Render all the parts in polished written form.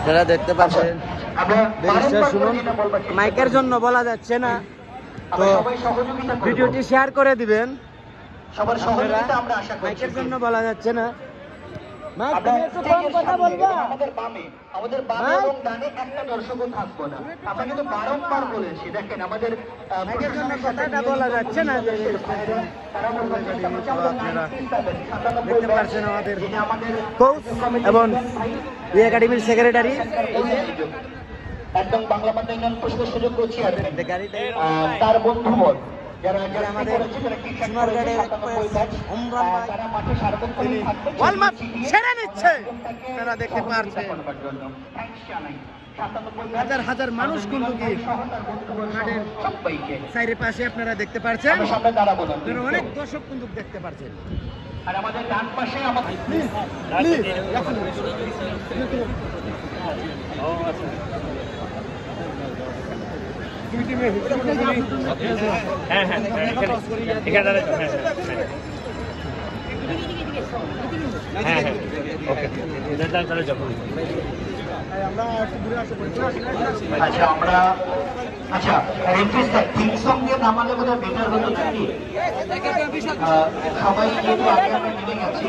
আপনারা দেখতে পাচ্ছেন শুনুন, মাইকের জন্য বলা যাচ্ছে না, তো ভিডিওটি শেয়ার করে দিবেন। সবার সহযোগিতা আমরা আশা করছি। মাইকের জন্য বলা যাচ্ছে না। আমাদের বামে এবং ডানে একটা দর্শকও থাকবো না। আমরা কিন্তু বারংবার বলেছি, দেখেন আমাদের কথাটা বলা যাচ্ছে না। দেখতে পাচ্ছেন আমাদের কোচ এবং একাডেমির সেক্রেটারি একদম বাংলা মাধ্যম ইউনিয়ন পরিষদের সুযোগ্য চেয়ারম্যান তার বন্ধুবর যারা আমাদের দেখতে পাচ্ছেন হাজার হাজার মানুষ কিন্তু কি সাইডের পাশে আপনারা দেখতে পাচ্ছেন, অনেক দর্শক কিন্তু দেখতে পাচ্ছেন। আর আমাদের ডান পাশে আমাদের হ্যাঁ হ্যাঁ এখানে হ্যাঁ হ্যাঁ ওকে তাহলে যাবো। আচ্ছা আমরা আচ্ছা থিম সং দিয়ে নামালে বোধহয় বেটার হতো নাকি? সবাই যেহেতু আগে আমরা নেমে গেছি।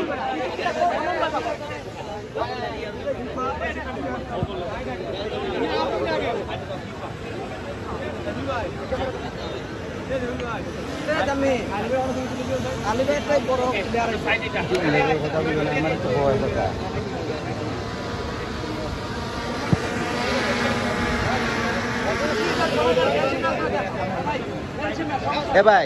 এ ভাই